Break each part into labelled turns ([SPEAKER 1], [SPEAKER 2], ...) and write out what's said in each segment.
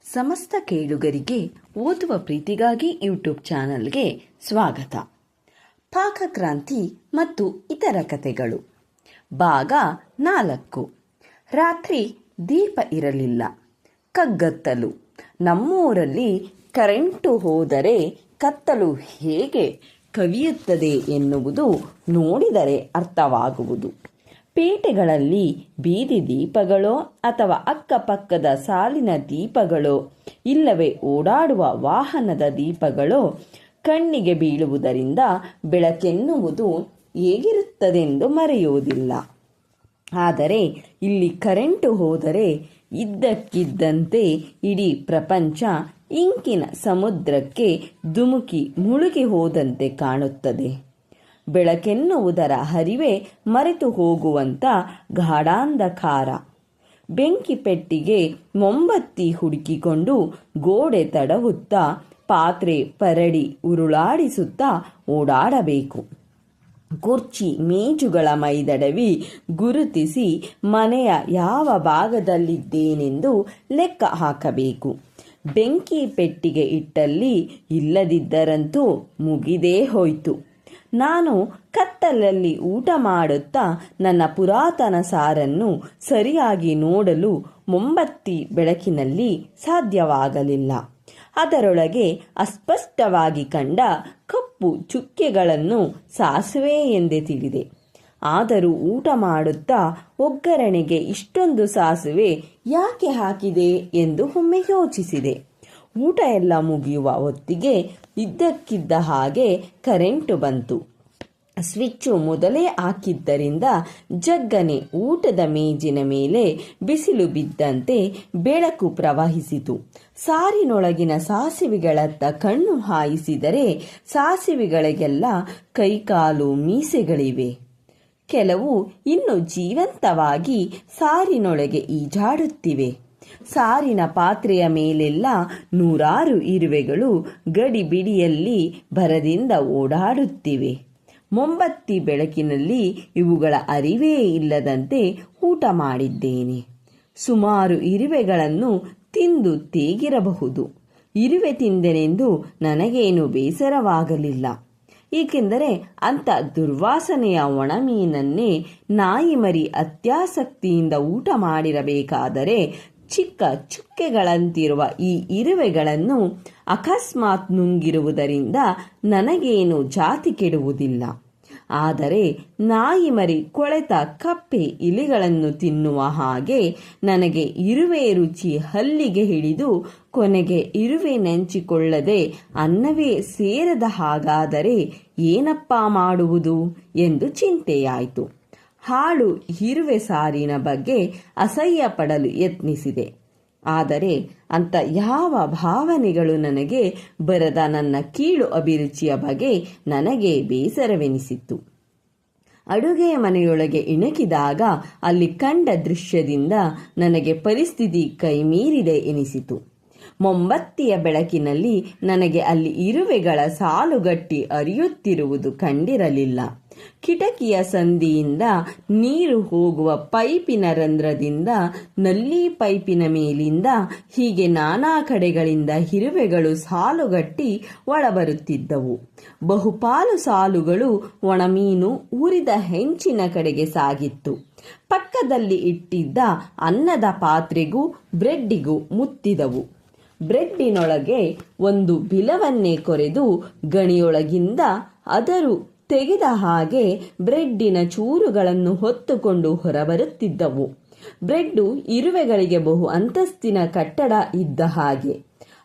[SPEAKER 1] ಸಮಸ್ತ ಕೇಳುಗರಿಗೆ ಓದುವ ಪ್ರೀತಿಗಾಗಿ ಯೂಟ್ಯೂಬ್ ಚಾನಲ್ಗೆ ಸ್ವಾಗತ. ಪಾಕಕ್ರಾಂತಿ ಮತ್ತು ಇತರ ಕಥೆಗಳು ಭಾಗ 4. ರಾತ್ರಿ ದೀಪ ಇರಲಿಲ್ಲ. ಕಗ್ಗತ್ತಲು. ನಮ್ಮೂರಲ್ಲಿ ಕರೆಂಟು ಹೋದರೆ ಕತ್ತಲು ಹೇಗೆ ಕವಿಯುತ್ತದೆ ಎನ್ನುವುದು ನೋಡಿದರೆ ಅರ್ಥವಾಗುವುದು. ಪೇಟೆಗಳಲ್ಲಿ ಬೀದಿ ದೀಪಗಳೋ ಅಥವಾ ಅಕ್ಕಪಕ್ಕದ ಸಾಲಿನ ದೀಪಗಳೋ ಇಲ್ಲವೇ ಓಡಾಡುವ ವಾಹನದ ದೀಪಗಳೋ ಕಣ್ಣಿಗೆ ಬೀಳುವುದರಿಂದ ಬೆಳಕೆನ್ನುವುದು ಹೇಗಿರುತ್ತದೆಂದು ಮರೆಯುವುದಿಲ್ಲ. ಆದರೆ ಇಲ್ಲಿ ಕರೆಂಟು ಹೋದರೆ ಇದ್ದಕ್ಕಿದ್ದಂತೆ ಇಡೀ ಪ್ರಪಂಚ ಇಂಕಿನ ಸಮುದ್ರಕ್ಕೆ ಧುಮುಕಿ ಮುಳುಗಿ ಹೋದಂತೆ ಕಾಣುತ್ತದೆ. ಬೆಳಕೆನ್ನುವುದರ ಹರಿವೇ ಮರೆತು ಹೋಗುವಂಥ ಗಾಢಾಂಧಕಾರ. ಬೆಂಕಿ ಪೆಟ್ಟಿಗೆ ಮೊಂಬತ್ತಿ ಹುಡುಕಿಕೊಂಡು ಗೋಡೆ ತಡವುತ್ತಾ ಪಾತ್ರೆ ಪರಡಿ ಉರುಳಾಡಿಸುತ್ತಾ ಓಡಾಡಬೇಕು. ಕುರ್ಚಿ ಮೇಜುಗಳ ಮೈದಡವಿ ಗುರುತಿಸಿ ಮನೆಯ ಯಾವ ಭಾಗದಲ್ಲಿದ್ದೇನೆಂದು ಲೆಕ್ಕ ಹಾಕಬೇಕು. ಬೆಂಕಿ ಪೆಟ್ಟಿಗೆ ಇಟ್ಟಲ್ಲಿ ಇಲ್ಲದಿದ್ದರಂತೂ ಮುಗಿದೇ ಹೋಯ್ತು. ನಾನು ಕತ್ತಲಲ್ಲಿ ಊಟ ಮಾಡುತ್ತಾ ನನ್ನ ಪುರಾತನ ಸಾರನ್ನು ಸರಿಯಾಗಿ ನೋಡಲು ಮೊಂಬತ್ತಿ ಬೆಳಕಿನಲ್ಲಿ ಸಾಧ್ಯವಾಗಲಿಲ್ಲ. ಅದರೊಳಗೆ ಅಸ್ಪಷ್ಟವಾಗಿ ಕಂಡ ಕಪ್ಪು ಚುಕ್ಕೆಗಳನ್ನು ಸಾಸುವೆ ಎಂದೇ ತಿಳಿದೆ. ಆದರೂ ಊಟ ಮಾಡುತ್ತಾ ಒಗ್ಗರಣೆಗೆ ಇಷ್ಟೊಂದು ಸಾಸುವೆ ಯಾಕೆ ಹಾಕಿದೆ ಎಂದು ಒಮ್ಮೆ ಯೋಚಿಸಿದೆ. ಊಟ ಎಲ್ಲ ಮುಗಿಯುವ ಹೊತ್ತಿಗೆ ಇದ್ದಕ್ಕಿದ್ದ ಹಾಗೆ ಕರೆಂಟು ಬಂತು. ಸ್ವಿಚ್ಚು ಮೊದಲೇ ಹಾಕಿದ್ದರಿಂದ ಜಗ್ಗನೆ ಊಟದ ಮೇಜಿನ ಮೇಲೆ ಬಿಸಿಲು ಬಿದ್ದಂತೆ ಬೆಳಕು ಪ್ರವಹಿಸಿತು. ಸಾರಿನೊಳಗಿನ ಸಾಸಿವೆಗಳತ್ತ ಕಣ್ಣು ಹಾಯಿಸಿದರೆ ಸಾಸಿವೆಗಳಿಗೆಲ್ಲ ಕೈಕಾಲು ಮೀಸೆಗಳಿವೆ. ಕೆಲವು ಇನ್ನು ಜೀವಂತವಾಗಿ ಸಾರಿನೊಳಗೆ ಈಜಾಡುತ್ತಿವೆ. ಸಾರಿನ ಪಾತ್ರೆಯ ಮೇಲೆಲ್ಲ ನೂರಾರು ಇರುವೆಗಳು ಗಡಿಬಿಡಿಯಲ್ಲಿ ಭರದಿಂದ ಓಡಾಡುತ್ತಿವೆ. ಮೊಂಬತ್ತಿ ಬೆಳಕಿನಲ್ಲಿ ಇವುಗಳ ಅರಿವೇ ಇಲ್ಲದಂತೆ ಊಟ ಮಾಡಿದ್ದೇನೆ. ಸುಮಾರು ಇರುವೆಗಳನ್ನು ತಿಂದು ತೇಗಿರಬಹುದು. ಇರುವೆ ತಿಂದೆನೆಂದು ನನಗೇನು ಬೇಸರವಾಗಲಿಲ್ಲ. ಏಕೆಂದರೆ ಅಂಥ ದುರ್ವಾಸನೆಯ ಒಣಮೀನನ್ನೇ ನಾಯಿ ಮರಿ ಅತ್ಯಾಸಕ್ತಿಯಿಂದ ಊಟ ಮಾಡಿರಬೇಕಾದರೆ ಚಿಕ್ಕ ಚುಕ್ಕೆಗಳಂತಿರುವ ಈ ಇರುವೆಗಳನ್ನು ಅಕಸ್ಮಾತ್ ನುಂಗಿರುವುದರಿಂದ ನನಗೇನು ಜಾತಿ ಕೆಡುವುದಿಲ್ಲ. ಆದರೆ ನಾಯಿ ಮರಿ ಕೊಳೆತ ಕಪ್ಪೆ ಇಲಿಗಳನ್ನು ತಿನ್ನುವ ಹಾಗೆ ನನಗೆ ಇರುವೆ ರುಚಿ ಹಲ್ಲಿಗೆ ಹಿಡಿದು ಕೊನೆಗೆ ಇರುವೆ ನೆಂಚಿಕೊಳ್ಳದೆ ಅನ್ನವೇ ಸೇರದ ಹಾಗಾದರೆ ಏನಪ್ಪಾ ಮಾಡುವುದು ಎಂದು ಚಿಂತೆಯಾಯಿತು. ಹಾಳು ಇರುವೆ ಸಾರಿನ ಬಗ್ಗೆ ಅಸಹ್ಯ ಪಡಲು ಯತ್ನಿಸಿದೆ. ಆದರೆ ಅಂಥ ಯಾವ ಭಾವನೆಗಳು ನನಗೆ ಬರದ ನನ್ನ ಕೀಳು ಅಭಿರುಚಿಯ ಬಗ್ಗೆ ನನಗೆ ಬೇಸರವೆನಿಸಿತ್ತು. ಅಡುಗೆಯ ಮನೆಯೊಳಗೆ ಇಣುಕಿದಾಗ ಅಲ್ಲಿ ಕಂಡ ದೃಶ್ಯದಿಂದ ನನಗೆ ಪರಿಸ್ಥಿತಿ ಕೈಮೀರಿದೆ ಎನಿಸಿತು. ಮೊಂಬತ್ತಿಯ ಬೆಳಕಿನಲ್ಲಿ ನನಗೆ ಅಲ್ಲಿ ಇರುವೆಗಳ ಸಾಲುಗಟ್ಟಿ ಹರಿಯುತ್ತಿರುವುದು ಕಂಡಿರಲಿಲ್ಲ. ಕಿಟಕಿಯ ಸಂದಿಯಿಂದ ನೀರು ಹೋಗುವ ಪೈಪಿನ ರಂಧ್ರದಿಂದ ನಲ್ಲಿ ಪೈಪಿನ ಮೇಲಿಂದ ಹೀಗೆ ನಾನಾ ಕಡೆಗಳಿಂದ ಇರುವೆಗಳು ಸಾಲುಗಟ್ಟಿ ಒಳಬರುತ್ತಿದ್ದವು. ಬಹುಪಾಲು ಸಾಲುಗಳು ಒಣಮೀನು ಉರಿದ ಹೆಂಚಿನ ಕಡೆಗೆ ಸಾಗಿತ್ತು. ಪಕ್ಕದಲ್ಲಿ ಇಟ್ಟಿದ್ದ ಅನ್ನದ ಪಾತ್ರೆಗೂ ಬ್ರೆಡ್ಡಿಗೂ ಮುತ್ತಿದವು. ಬ್ರೆಡ್ಡಿನೊಳಗೆ ಒಂದು ಬಿಲವನ್ನೇ ಕೊರೆದು ಗಣಿಯೊಳಗಿಂದ ಅದರು ತೆಗೆದ ಹಾಗೆ ಬ್ರೆಡ್ಡಿನ ಚೂರುಗಳನ್ನು ಹೊತ್ತುಕೊಂಡು ಹೊರಬರುತ್ತಿದ್ದವು. ಬ್ರೆಡ್ಡು ಇರುವೆಗಳಿಗೆ ಬಹು ಅಂತಸ್ತಿನ ಕಟ್ಟಡ ಇದ್ದ ಹಾಗೆ.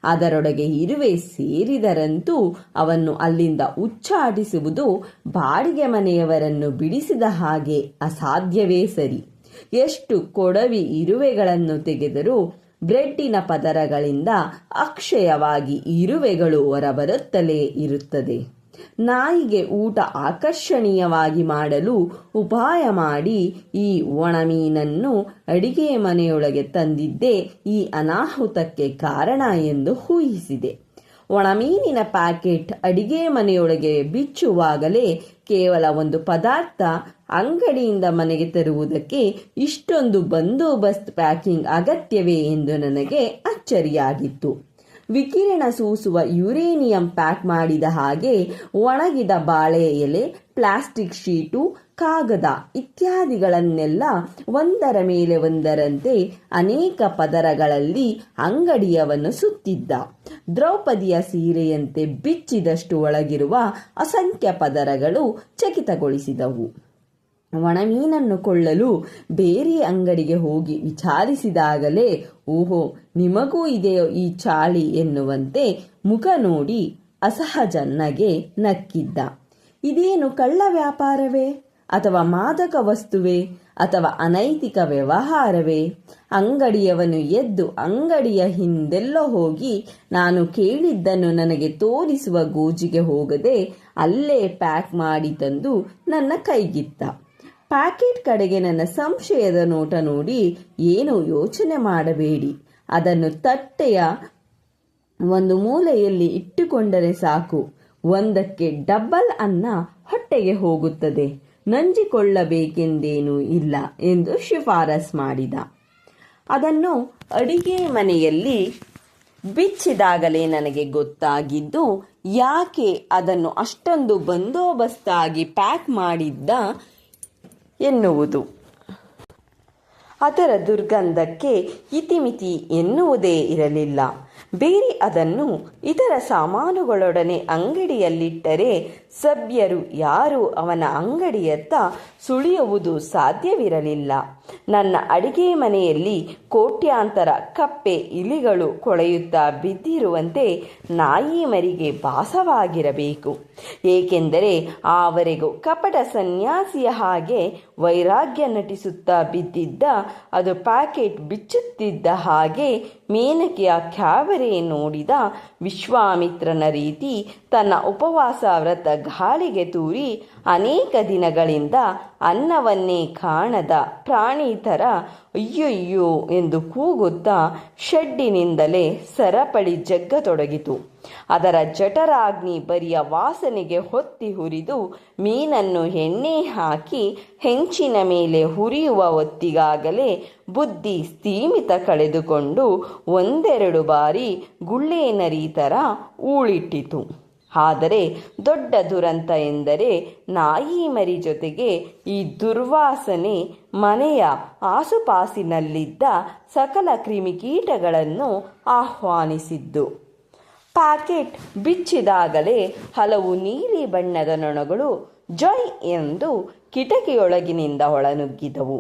[SPEAKER 1] ಅದರೊಳಗೆ ಇರುವೆ ಸೇರಿದರಂತೂ ಅವನ್ನು ಅಲ್ಲಿಂದ ಉಚ್ಚಾಟಿಸುವುದು ಬಾಡಿಗೆ ಮನೆಯವರನ್ನು ಬಿಡಿಸಿದ ಹಾಗೆ ಅಸಾಧ್ಯವೇ ಸರಿ. ಎಷ್ಟು ಕೊಡವಿ ಇರುವೆಗಳನ್ನು ತೆಗೆದರೂ ಬ್ರೆಡ್ಡಿನ ಪದರಗಳಿಂದ ಅಕ್ಷಯವಾಗಿ ಇರುವೆಗಳು ಹೊರಬರುತ್ತಲೇ ಇರುತ್ತದೆ. ನಾಯಿಗೆ ಊಟ ಆಕರ್ಷಣೀಯವಾಗಿ ಮಾಡಲು ಉಪಾಯ ಮಾಡಿ ಈ ಒಣಮೀನನ್ನು ಅಡಿಗೆ ಮನೆಯೊಳಗೆ ತಂದಿದ್ದೇ ಈ ಅನಾಹುತಕ್ಕೆ ಕಾರಣ ಎಂದು ಊಹಿಸಿದೆ. ಒಣಮೀನಿನ ಪ್ಯಾಕೆಟ್ ಅಡಿಗೆ ಮನೆಯೊಳಗೆ ಬಿಚ್ಚುವಾಗಲೇ ಕೇವಲ ಒಂದು ಪದಾರ್ಥ ಅಂಗಡಿಯಿಂದ ಮನೆಗೆ ತರುವುದಕ್ಕೆ ಇಷ್ಟೊಂದು ಬಂದೋಬಸ್ತ್ ಪ್ಯಾಕಿಂಗ್ ಅಗತ್ಯವೇ ಎಂದು ನನಗೆ ಅಚ್ಚರಿಯಾಗಿತ್ತು. ವಿಕಿರಣ ಸೂಸುವ ಯುರೇನಿಯಂ ಪ್ಯಾಕ್ ಮಾಡಿದ ಹಾಗೆ ಒಣಗಿದ ಬಾಳೆ ಎಲೆ, ಪ್ಲಾಸ್ಟಿಕ್ ಶೀಟು, ಕಾಗದ ಇತ್ಯಾದಿಗಳನ್ನೆಲ್ಲ ಒಂದರ ಮೇಲೆ ಒಂದರಂತೆ ಅನೇಕ ಪದರಗಳಲ್ಲಿ ಅಂಗಡಿಯವನು ಸುತ್ತಿದ್ದ. ದ್ರೌಪದಿಯ ಸೀರೆಯಂತೆ ಬಿಚ್ಚಿದಷ್ಟು ಒಳಗಿರುವ ಅಸಂಖ್ಯ ಪದರಗಳು ಚಕಿತಗೊಳಿಸಿದವು. ಒಣಮೀನನ್ನು ಕೊಳ್ಳಲು ಬೇರೆ ಅಂಗಡಿಗೆ ಹೋಗಿ ವಿಚಾರಿಸಿದಾಗಲೇ ಓಹೋ, ನಿಮಗೂ ಇದೆಯೋ ಈ ಚಾಳಿ ಎನ್ನುವಂತೆ ಮುಖ ನೋಡಿ ಅಸಹಜನ್ನಗೆ ನಕ್ಕಿದ್ದ. ಇದೇನು ಕಳ್ಳ ವ್ಯಾಪಾರವೇ ಅಥವಾ ಮಾದಕ ವಸ್ತುವೇ ಅಥವಾ ಅನೈತಿಕ ವ್ಯವಹಾರವೇ? ಅಂಗಡಿಯವನು ಎದ್ದು ಅಂಗಡಿಯ ಹಿಂದೆಲ್ಲೋ ಹೋಗಿ ನಾನು ಕೇಳಿದ್ದನ್ನು ನನಗೆ ತೋರಿಸುವ ಗೋಜಿಗೆ ಹೋಗದೆ ಅಲ್ಲೇ ಪ್ಯಾಕ್ ಮಾಡಿ ತಂದು ನನ್ನ ಕೈಗಿತ್ತ. ಪ್ಯಾಕೆಟ್ ಕಡೆಗೆ ನನ್ನ ಸಂಶಯದ ನೋಟ ನೋಡಿ ಏನು ಯೋಚನೆ ಮಾಡಬೇಡಿ, ಅದನ್ನು ತಟ್ಟೆಯ ಒಂದು ಮೂಲೆಯಲ್ಲಿ ಇಟ್ಟುಕೊಂಡರೆ ಸಾಕು, ಒಂದಕ್ಕೆ ಡಬ್ಬಲ್ ಅನ್ನ ಹೊಟ್ಟೆಗೆ ಹೋಗುತ್ತದೆ, ನಂಜಿಕೊಳ್ಳಬೇಕೆಂದೇನೂ ಇಲ್ಲ ಎಂದು ಶಿಫಾರಸ್ ಮಾಡಿದ. ಅದನ್ನು ಅಡಿಗೆ ಮನೆಯಲ್ಲಿ ಬಿಚ್ಚಿದಾಗಲೇ ನನಗೆ ಗೊತ್ತಾಗಿದ್ದು ಯಾಕೆ ಅದನ್ನು ಅಷ್ಟೊಂದು ಬಂದೋಬಸ್ತಾಗಿ ಪ್ಯಾಕ್ ಮಾಡಿದ್ದ ಎನ್ನುವುದು. ಅದರ ದುರ್ಗಂಧಕ್ಕೆ ಇತಿಮಿತಿ ಎನ್ನುವುದೇ ಇರಲಿಲ್ಲ. ಬೇರೆ ಅದನ್ನು ಇತರ ಸಾಮಾನುಗಳೊಡನೆ ಅಂಗಡಿಯಲ್ಲಿಟ್ಟರೆ ಸಭ್ಯರು ಯಾರು ಅವನ ಅಂಗಡಿಯತ್ತ ಸುಳಿಯುವುದು ಸಾಧ್ಯವಿರಲಿಲ್ಲ. ನನ್ನ ಅಡಿಗೆ ಮನೆಯಲ್ಲಿ ಕೋಟ್ಯಾಂತರ ಕಪ್ಪೆ ಇಲಿಗಳು ಕೊಳೆಯುತ್ತಾ ಬಿದ್ದಿರುವಂತೆ ನಾಯಿ ಮರಿಗೆ ಭಾಸವಾಗಿರಬೇಕು. ಏಕೆಂದರೆ ಆವರೆಗೂ ಕಪಟ ಸನ್ಯಾಸಿಯ ಹಾಗೆ ವೈರಾಗ್ಯ ನಟಿಸುತ್ತಾ ಬಿದ್ದಿದ್ದ ಅದು ಪ್ಯಾಕೆಟ್ ಬಿಚ್ಚುತ್ತಿದ್ದ ಹಾಗೆ ಮೇನಕೆಯ ಕ್ಯಾಬರೆ ನೋಡಿದ ವಿಶ್ವಾಮಿತ್ರನ ರೀತಿ ತನ್ನ ಉಪವಾಸ ವ್ರತ ಗಾಳಿಗೆ ತೂರಿ ಅನೇಕ ದಿನಗಳಿಂದ ಅನ್ನವನ್ನೇ ಕಾಣದ ಪ್ರಾಣಿ ಥರ ಅಯ್ಯಯ್ಯೋ ಎಂದು ಕೂಗುತ್ತಾ ಶೆಡ್ಡಿನಿಂದಲೇ ಸರಪಳಿ ಜಗ್ಗತೊಡಗಿತು. ಅದರ ಜಠರಾಗ್ನಿ ಬರಿಯ ವಾಸನೆಗೆ ಹೊತ್ತಿ ಹುರಿದು ಮೀನನ್ನು ಎಣ್ಣೆ ಹಾಕಿ ಹೆಂಚಿನ ಮೇಲೆ ಹುರಿಯುವ ಹೊತ್ತಿಗಾಗಲೇ ಬುದ್ಧಿ ಸ್ಥೀಮಿತ ಕಳೆದುಕೊಂಡು ಒಂದೆರಡು ಬಾರಿ ಗುಳ್ಳೆ ನರಿ ಥರ ಊಳಿಟ್ಟಿತು. ಆದರೆ ದೊಡ್ಡ ದುರಂತ ಎಂದರೆ ನಾಯಿ ಮರಿ ಜೊತೆಗೆ ಈ ದುರ್ವಾಸನೆ ಮನೆಯ ಆಸುಪಾಸಿನಲ್ಲಿದ್ದ ಸಕಲ ಕ್ರಿಮಿಕೀಟಗಳನ್ನು ಆಹ್ವಾನಿಸಿದ್ದು. ಪ್ಯಾಕೆಟ್ ಬಿಚ್ಚಿದಾಗಲೇ ಹಲವು ನೀಲಿ ಬಣ್ಣದ ನೊಣಗಳು ಜೈ ಎಂದು ಕಿಟಕಿಯೊಳಗಿನಿಂದ ಒಳನುಗ್ಗಿದವು.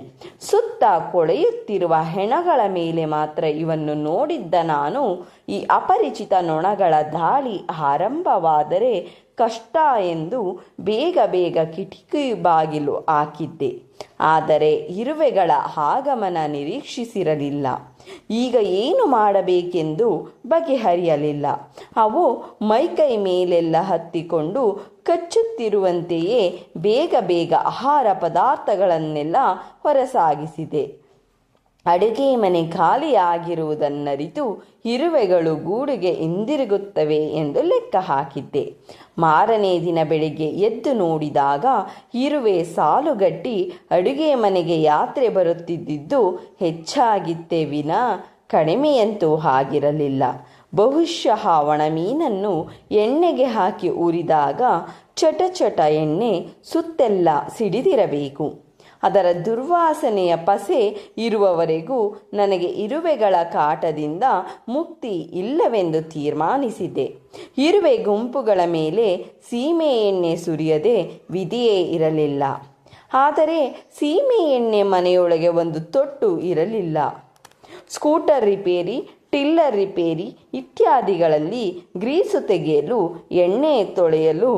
[SPEAKER 1] ಸುತ್ತ ಕೊಳೆಯುತ್ತಿರುವ ಹೆಣಗಳ ಮೇಲೆ ಮಾತ್ರ ಇವನ್ನು ನೋಡಿದ್ದ ನಾನು ಈ ಅಪರಿಚಿತ ನೊಣಗಳ ದಾಳಿ ಆರಂಭವಾದರೆ ಕಷ್ಟ ಎಂದು ಬೇಗ ಬೇಗ ಕಿಟಕಿ ಬಾಗಿಲು ಹಾಕಿದ್ದೆ. ಆದರೆ ಇರುವೆಗಳ ಆಗಮನ ನಿರೀಕ್ಷಿಸಿರಲಿಲ್ಲ. ಈಗ ಏನು ಮಾಡಬೇಕೆಂದು ಬಗೆಹರಿಯಲಿಲ್ಲ. ಅವು ಮೈಕೈ ಮೇಲೆಲ್ಲ ಹತ್ತಿಕೊಂಡು ಕಚ್ಚುತ್ತಿರುವಂತೆಯೇ ಬೇಗ ಬೇಗ ಆಹಾರ ಪದಾರ್ಥಗಳನ್ನೆಲ್ಲ ಹೊರಸಾಗಿಸಿದೆ. ಅಡುಗೆ ಮನೆ ಖಾಲಿಯಾಗಿರುವುದನ್ನರಿತು ಇರುವೆಗಳು ಗೂಡಿಗೆ ಹಿಂದಿರುಗುತ್ತವೆ ಎಂದು ಲೆಕ್ಕ ಹಾಕಿದ್ದೆ. ಮಾರನೇ ದಿನ ಬೆಳಿಗ್ಗೆ ಎದ್ದು ನೋಡಿದಾಗ ಇರುವೆ ಸಾಲುಗಟ್ಟಿ ಅಡುಗೆ ಮನೆಗೆ ಯಾತ್ರೆ ಬರುತ್ತಿದ್ದುದು ಹೆಚ್ಚಾಗಿತ್ತೇ ವಿನಾ ಕಡಿಮೆಯಂತೂ ಆಗಿರಲಿಲ್ಲ. ಬಹುಶಃ ಒಣಮೀನನ್ನು ಎಣ್ಣೆಗೆ ಹಾಕಿ ಉರಿದಾಗ ಚಟ ಚಟ ಎಣ್ಣೆ ಸುತ್ತೆಲ್ಲ ಸಿಡಿದಿರಬೇಕು. ಅದರ ದುರ್ವಾಸನೆಯ ಪಸೆ ಇರುವವರೆಗೂ ನನಗೆ ಇರುವೆಗಳ ಕಾಟದಿಂದ ಮುಕ್ತಿ ಇಲ್ಲವೆಂದು ತೀರ್ಮಾನಿಸಿದೆ. ಇರುವೆ ಗುಂಪುಗಳ ಮೇಲೆ ಸೀಮೆ ಎಣ್ಣೆ ಸುರಿಯದೆ ವಿಧಿಯೇ ಇರಲಿಲ್ಲ. ಆದರೆ ಸೀಮೆ ಎಣ್ಣೆ ಮನೆಯೊಳಗೆ ಒಂದು ತೊಟ್ಟು ಇರಲಿಲ್ಲ. ಸ್ಕೂಟರ್ ರಿಪೇರಿ, ಟಿಲ್ಲರ್ ರಿಪೇರಿ ಇತ್ಯಾದಿಗಳಲ್ಲಿ ಗ್ರೀಸು ತೆಗೆಯಲು, ಎಣ್ಣೆ ತೊಳೆಯಲು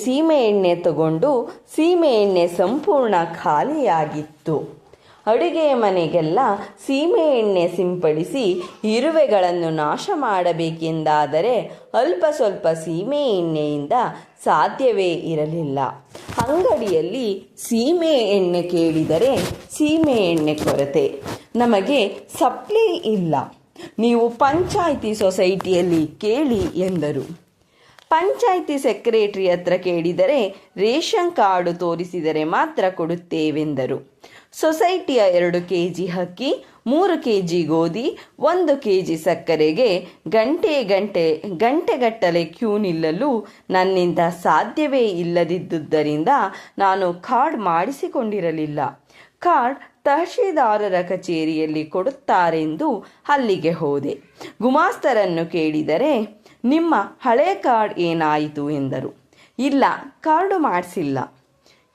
[SPEAKER 1] ಸೀಮೆ ಎಣ್ಣೆ ತಗೊಂಡು ಸೀಮೆ ಎಣ್ಣೆ ಸಂಪೂರ್ಣ ಖಾಲಿಯಾಗಿತ್ತು. ಅಡುಗೆ ಮನೆಗೆಲ್ಲ ಸೀಮೆ ಎಣ್ಣೆ ಸಿಂಪಡಿಸಿ ಇರುವೆಗಳನ್ನು ನಾಶ ಮಾಡಬೇಕೆಂದಾದರೆ ಅಲ್ಪ ಸ್ವಲ್ಪ ಸೀಮೆ ಎಣ್ಣೆಯಿಂದ ಸಾಧ್ಯವೇ ಇರಲಿಲ್ಲ. ಅಂಗಡಿಯಲ್ಲಿ ಸೀಮೆ ಎಣ್ಣೆ ಕೇಳಿದರೆ ಸೀಮೆ ಎಣ್ಣೆ ಕೊರತೆ, ನಮಗೆ ಸಪ್ಲೈ ಇಲ್ಲ, ನೀವು ಪಂಚಾಯಿತಿ ಸೊಸೈಟಿಯಲ್ಲಿ ಕೇಳಿ ಎಂದರು. ಪಂಚಾಯಿತಿ ಸೆಕ್ರೆಟರಿ ಹತ್ರ ಕೇಳಿದರೆ ರೇಷನ್ ಕಾರ್ಡು ತೋರಿಸಿದರೆ ಮಾತ್ರ ಕೊಡುತ್ತೇವೆಂದರು. ಸೊಸೈಟಿಯ 2 kg ಅಕ್ಕಿ, 3 kg ಗೋಧಿ, 1 kg ಸಕ್ಕರೆಗೆ ಗಂಟೆಗಟ್ಟಲೆ ಕ್ಯೂ ನಿಲ್ಲಲು ನನ್ನಿಂದ ಸಾಧ್ಯವೇ ಇಲ್ಲದಿದ್ದುದರಿಂದ ನಾನು ಕಾರ್ಡ್ ಮಾಡಿಸಿಕೊಂಡಿರಲಿಲ್ಲ. ಕಾರ್ಡ್ ತಹಶೀಲ್ದಾರರ ಕಚೇರಿಯಲ್ಲಿ ಕೊಡುತ್ತಾರೆಂದು ಅಲ್ಲಿಗೆ ಹೋದೆ. ಗುಮಾಸ್ತರನ್ನು ಕೇಳಿದರೆ ನಿಮ್ಮ ಹಳೆ ಕಾರ್ಡ್ ಏನಾಯಿತು ಎಂದರು. ಇಲ್ಲ, ಕಾರ್ಡು ಮಾಡಿಸಿಲ್ಲ.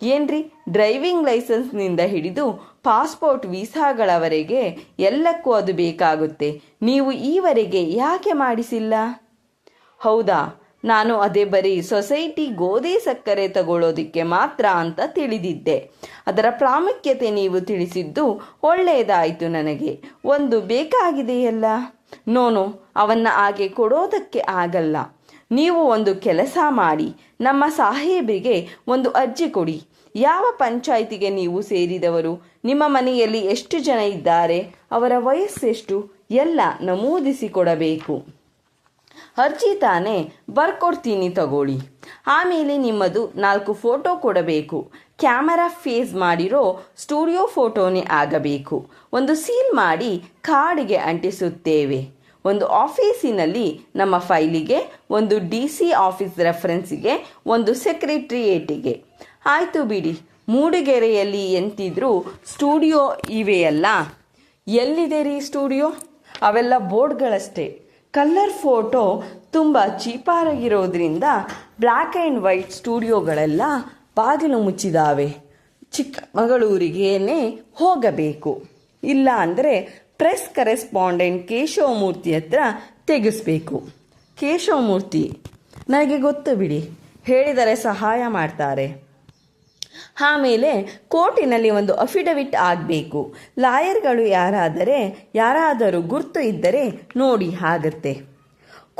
[SPEAKER 1] ಏನ್ರಿ, ಡ್ರೈವಿಂಗ್ ಲೈಸೆನ್ಸ್ನಿಂದ ಹಿಡಿದು ಪಾಸ್ಪೋರ್ಟ್ ವೀಸಾಗಳವರೆಗೆ ಎಲ್ಲಕ್ಕೂ ಅದು ಬೇಕಾಗುತ್ತೆ. ನೀವು ಈವರೆಗೆ ಯಾಕೆ ಮಾಡಿಸಿಲ್ಲ? ಹೌದಾ, ನಾನು ಅದೇ ಬರೀ ಸೊಸೈಟಿ ಗೋಧಿ ಸಕ್ಕರೆ ತಗೊಳ್ಳೋದಿಕ್ಕೆ ಮಾತ್ರ ಅಂತ ತಿಳಿದಿದ್ದೆ. ಅದರ ಪ್ರಾಮುಖ್ಯತೆ ನೀವು ತಿಳಿಸಿದ್ದು ಒಳ್ಳೆಯದಾಯಿತು. ನನಗೆ ಒಂದು ಬೇಕಾಗಿದೆಯಲ್ಲ. ನೋನು, ಅವನ್ನ ಹಾಗೆ ಕೊಡೋದಕ್ಕೆ ಆಗಲ್ಲ. ನೀವು ಒಂದು ಕೆಲಸ ಮಾಡಿ, ನಮ್ಮ ಸಾಹೇಬರಿಗೆ ಒಂದು ಅರ್ಜಿ ಕೊಡಿ. ಯಾವ ಪಂಚಾಯಿತಿಗೆ ನೀವು ಸೇರಿದವರು, ನಿಮ್ಮ ಮನೆಯಲ್ಲಿ ಎಷ್ಟು ಜನ ಇದ್ದಾರೆ, ಅವರ ವಯಸ್ಸೆಷ್ಟು ಎಲ್ಲ ನಮೂದಿಸಿ ಕೊಡಬೇಕು. ಅರ್ಜಿ ತಾನೇ, ಬರ್ಕೊಡ್ತೀನಿ ತಗೊಳ್ಳಿ. ಆಮೇಲೆ ನಿಮ್ಮದು 4 ಫೋಟೋ ಕೊಡಬೇಕು. ಕ್ಯಾಮರಾ ಫೇಸ್ ಮಾಡಿರೋ ಸ್ಟುಡಿಯೋ ಫೋಟೋನೇ ಆಗಬೇಕು. ಒಂದು ಸೀಲ್ ಮಾಡಿ ಕಾರ್ಡ್ಗೆ ಅಂಟಿಸುತ್ತೇವೆ. ಒಂದು ಆಫೀಸಿನಲ್ಲಿ ನಮ್ಮ ಫೈಲಿಗೆ, ಒಂದು DC ಆಫೀಸ್ ರೆಫರೆನ್ಸಿಗೆ, ಒಂದು ಸೆಕ್ರೆಟ್ರಿಯೇಟಿಗೆ. ಆಯಿತು ಬಿಡಿ. ಮೂಡಿಗೆರೆಯಲ್ಲಿ ಎಂತಿದ್ರು ಸ್ಟುಡಿಯೋ ಇವೆಯಲ್ಲ. ಎಲ್ಲಿದೆ ರೀ ಸ್ಟುಡಿಯೋ? ಅವೆಲ್ಲ ಬೋರ್ಡ್ಗಳಷ್ಟೇ. ಕಲರ್ ಫೋಟೋ ತುಂಬ ಚೀಪಾಗಿರೋದ್ರಿಂದ ಬ್ಲ್ಯಾಕ್ ಆ್ಯಂಡ್ ವೈಟ್ ಸ್ಟುಡಿಯೋಗಳೆಲ್ಲ ಬಾಗಿಲು ಮುಚ್ಚಿದಾವೆ. ಚಿಕ್ಕಮಗಳೂರಿಗೇನೆ ಹೋಗಬೇಕು. ಇಲ್ಲ ಅಂದರೆ ಪ್ರೆಸ್ ಕರೆಸ್ಪಾಂಡೆಂಟ್ ಕೇಶವಮೂರ್ತಿ ಹತ್ರ ತೆಗೆಸಬೇಕು. ಕೇಶವಮೂರ್ತಿ ನನಗೆ ಗೊತ್ತು ಬಿಡಿ, ಹೇಳಿದರೆ ಸಹಾಯ ಮಾಡ್ತಾರೆ. ಆಮೇಲೆ ಕೋರ್ಟಿನಲ್ಲಿ ಒಂದು ಅಫಿಡವಿಟ್ ಆಗಬೇಕು. ಲಾಯರ್ಗಳು ಯಾರಾದರೂ ಗುರ್ತು ಇದ್ದರೆ ನೋಡಿ ಆಗತ್ತೆ.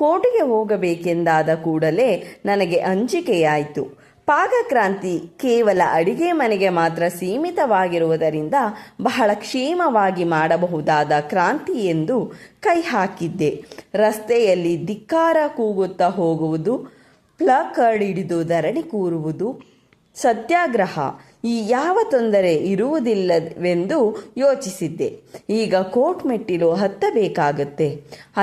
[SPEAKER 1] ಕೋರ್ಟಿಗೆ ಹೋಗಬೇಕೆಂದಾದ ಕೂಡಲೇ ನನಗೆ ಅಂಜಿಕೆಯಾಯಿತು. ಪಾಕಕ್ರಾಂತಿ ಕೇವಲ ಅಡಿಗೆ ಮನೆಗೆ ಮಾತ್ರ ಸೀಮಿತವಾಗಿರುವುದರಿಂದ ಬಹಳ ಕ್ಷೇಮವಾಗಿ ಮಾಡಬಹುದಾದ ಕ್ರಾಂತಿ ಎಂದು ಕೈ ಹಾಕಿದ್ದೆ. ರಸ್ತೆಯಲ್ಲಿ ಧಿಕ್ಕಾರ ಕೂಗುತ್ತಾ ಹೋಗುವುದು, ಪ್ಲಕಾರ್ಡ್ ಹಿಡಿದು ಧರಣಿ ಕೂರುವುದು, ಸತ್ಯಾಗ್ರಹ, ಈ ಯಾವ ತೊಂದರೆ ಇರುವುದಿಲ್ಲವೆಂದು ಯೋಚಿಸಿದ್ದೆ. ಈಗ ಕೋರ್ಟ್ ಮೆಟ್ಟಿಲು ಹತ್ತಬೇಕಾಗುತ್ತೆ.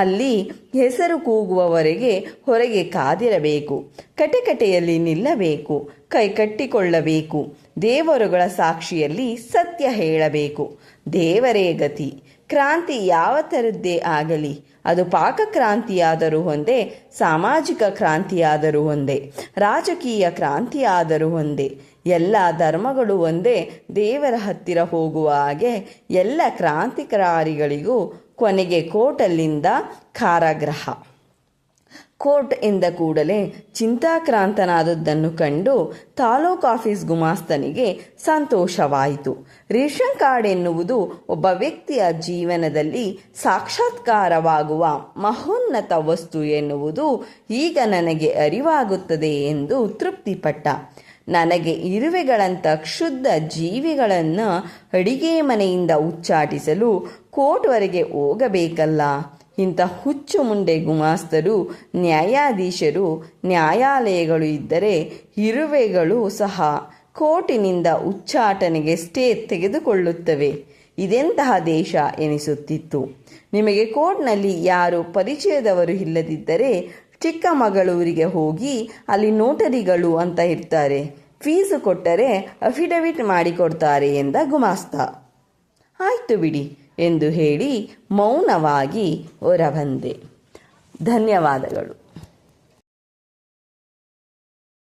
[SPEAKER 1] ಅಲ್ಲಿ ಹೆಸರು ಕೂಗುವವರೆಗೆ ಹೊರಗೆ ಕಾದಿರಬೇಕು. ಕಟಕಟೆಯಲ್ಲಿ ನಿಲ್ಲಬೇಕು. ಕೈ ಕಟ್ಟಿಕೊಳ್ಳಬೇಕು. ದೇವರುಗಳ ಸಾಕ್ಷಿಯಲ್ಲಿ ಸತ್ಯ ಹೇಳಬೇಕು. ದೇವರೇ ಗತಿ. ಕ್ರಾಂತಿ ಯಾವ ಥರದ್ದೇ ಆಗಲಿ, ಅದು ಪಾಕಕ್ರಾಂತಿಯಾದರೂ ಒಂದೇ, ಸಾಮಾಜಿಕ ಕ್ರಾಂತಿಯಾದರೂ ಒಂದೇ, ರಾಜಕೀಯ ಕ್ರಾಂತಿಯಾದರೂ ಒಂದೇ, ಎಲ್ಲ ಧರ್ಮಗಳು ಒಂದೇ. ದೇವರ ಹತ್ತಿರ ಹೋಗುವ ಹಾಗೆ ಎಲ್ಲ ಕ್ರಾಂತಿಕಾರಿಗಳಿಗೂ ಕೊನೆಗೆ ಕೋರ್ಟಲ್ಲಿಂದ ಕಾರಾಗೃಹ. ಕೋರ್ಟ್ ಎಂದ ಕೂಡಲೇ ಚಿಂತಾಕ್ರಾಂತನಾದದ್ದನ್ನು ಕಂಡು ತಾಲೂಕು ಆಫೀಸ್ ಗುಮಾಸ್ತನಿಗೆ ಸಂತೋಷವಾಯಿತು. ರೇಷನ್ ಕಾರ್ಡ್ ಎನ್ನುವುದು ಒಬ್ಬ ವ್ಯಕ್ತಿಯ ಜೀವನದಲ್ಲಿ ಸಾಕ್ಷಾತ್ಕಾರವಾಗುವ ಮಹೋನ್ನತ ವಸ್ತು ಎನ್ನುವುದು ಈಗ ನನಗೆ ಅರಿವಾಗುತ್ತದೆ ಎಂದು ತೃಪ್ತಿಪಟ್ಟ. ನನಗೆ ಇರುವೆಗಳಂಥ ಕ್ಷುದ್ಧ ಜೀವಿಗಳನ್ನು ಅಡಿಗೆ ಮನೆಯಿಂದ ಉಚ್ಚಾಟಿಸಲು ಕೋರ್ಟ್ವರೆಗೆ ಹೋಗಬೇಕಲ್ಲ. ಇಂಥ ಹುಚ್ಚು ಮುಂಡೆ ಗುಮಾಸ್ತರು, ನ್ಯಾಯಾಧೀಶರು, ನ್ಯಾಯಾಲಯಗಳು ಇದ್ದರೆ ಇರುವೆಗಳು ಸಹ ಕೋರ್ಟಿನಿಂದ ಉಚ್ಚಾಟನೆಗೆ ಸ್ಟೇ ತೆಗೆದುಕೊಳ್ಳುತ್ತವೆ. ಇದೆಂತಹ ದೇಶ ಎನಿಸುತ್ತಿತ್ತು. ನಿಮಗೆ ಕೋರ್ಟ್ನಲ್ಲಿ ಯಾರು ಪರಿಚಯದವರು ಇಲ್ಲದಿದ್ದರೆ ಚಿಕ್ಕಮಗಳೂರಿಗೆ ಹೋಗಿ, ಅಲ್ಲಿ ನೋಟರಿಗಳು ಅಂತ ಇರ್ತಾರೆ, ಫೀಸು ಕೊಟ್ಟರೆ ಅಫಿಡವಿಟ್ ಮಾಡಿಕೊಡ್ತಾರೆ ಎಂದ ಗುಮಾಸ್ತ. ಆಯಿತು ಬಿಡಿ ಎಂದು ಹೇಳಿ ಮೌನವಾಗಿ ಹೊರಬಂದೆ. ಧನ್ಯವಾದಗಳು.